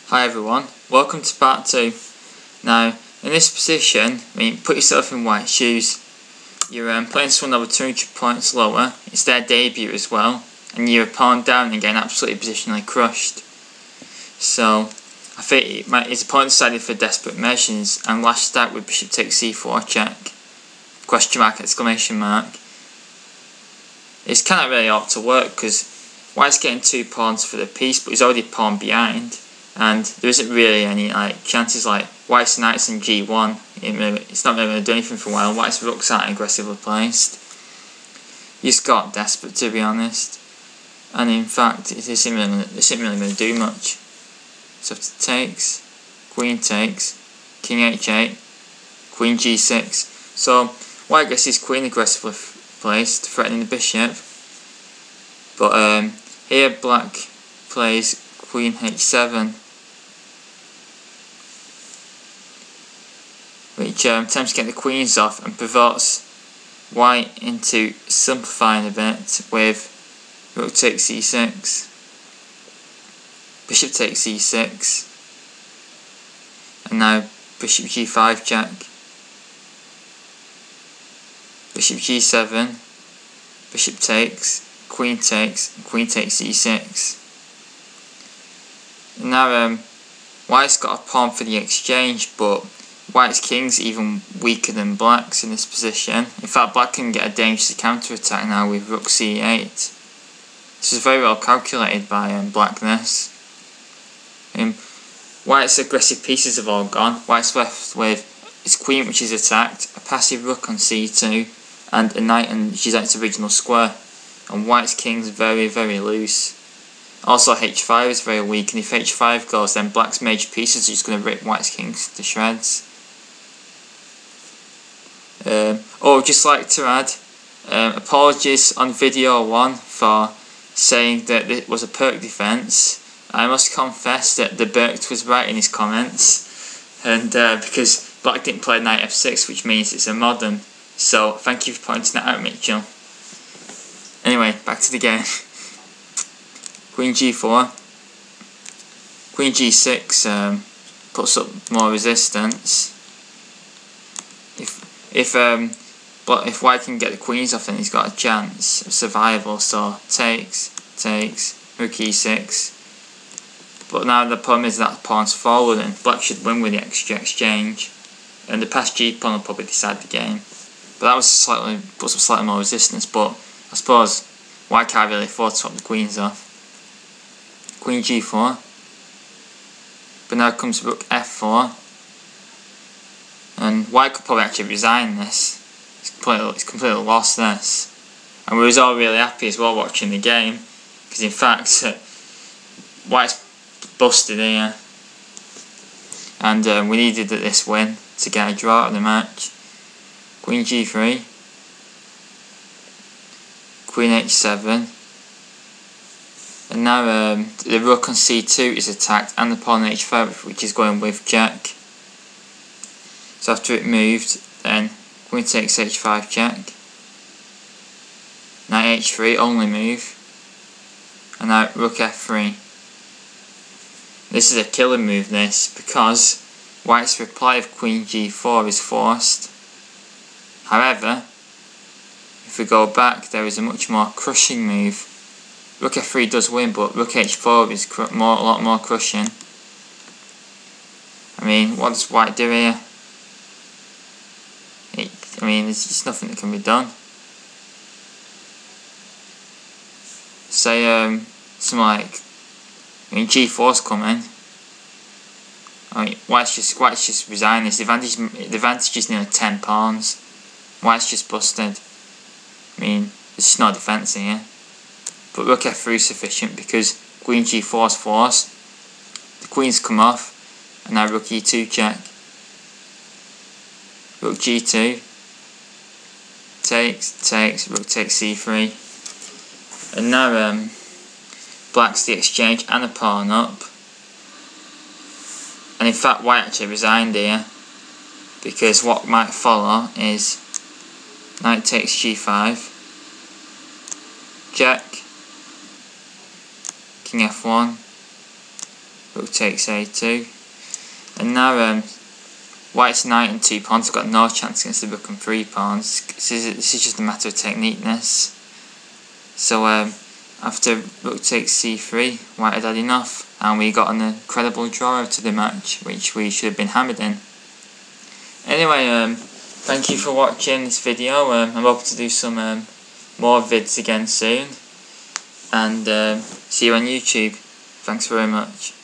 Hi everyone, welcome to part 2. Now, in this position, put yourself in white shoes. You're playing someone over 200 points lower, it's their debut as well, and you're a pawn down and getting absolutely positionally crushed. So, I think his opponent decided for desperate measures and lashed out with bishop takes c4 check, question mark, exclamation mark. It's kind of really ought to work because white's getting 2 pawns for the piece, but he's already a pawn behind. And there isn't really any chances like white's knight's in g1. It's not really going to do anything for a while. White's rooks aren't aggressively placed. You just got desperate, to be honest. And in fact, it isn't really going to do much. So if it takes, queen takes, king h8, queen g6. So white gets his queen aggressively placed, threatening the bishop. But here black plays queen h7. Which attempts to get the queens off and provokes white into simplifying a bit with rook takes c6, bishop takes c6, and now bishop g5 check, bishop g7, bishop takes, and queen takes c6. And now white's got a pawn for the exchange, but white's king's even weaker than black's in this position. In fact, black can get a dangerous counter-attack now with rook c8. This is very well calculated by blackness. White's aggressive pieces have all gone. White's left with his queen, which is attacked, a passive rook on c2, and a knight on its original square. And white's king's very, very loose. Also h5 is very weak, and if h5 goes, then black's major pieces are just going to rip white's kings to shreds. Just like to add, apologies on video 1 for saying that it was a perk defence. I must confess that the Berkt was right in his comments, and because black didn't play knight f6, which means it's a modern. So thank you for pointing that out, Mitchell. Anyway, back to the game. Queen g4, queen g6 puts up more resistance. If white can get the queens off, then he's got a chance of survival. So takes, rook e6. But now the problem is that pawn's forward, and black should win with the extra exchange, and the passed g pawn will probably decide the game. But that was puts up slightly more resistance. But I suppose white can't really afford to swap the queens off. Queen g4, but now comes rook f4, and white could probably actually resign this. It's completely lost this, and we was all really happy as well watching the game, because in fact white's busted here, and we needed this win to get a draw out of the match. Queen g3, queen h7. And now the rook on c2 is attacked, and the pawn on h5, which is going with check. So after it moved, then queen takes h5 check, knight h3 only move, and now rook f3. This is a killer move, this, because white's reply of queen g4 is forced. However, if we go back, there is a much more crushing move. Rook f3 does win, but rook h4 is a lot more crushing. What does white do here? There's just nothing that can be done. Say, something like, g4's coming. White's just resigned this. The advantage is nearly 10 pawns. White's just busted. There's just no defence here. But rook f3 is sufficient because queen g4 is forced. The queen's come off, and now rook e2 check. Rook g2 takes, rook takes c3. And now black's the exchange and a pawn up. And in fact white actually resigned here, because what might follow is knight takes g5, check, king f1, rook takes a2. And now white's knight and 2 pawns have got no chance against the rook and 3 pawns. This is just a matter of techniqueness. So after rook takes c3, white had enough, and we got an incredible draw to the match, which we should have been hammered in. Anyway, thank you for watching this video. I'm hoping to do some more vids again soon, and see you on YouTube. Thanks very much.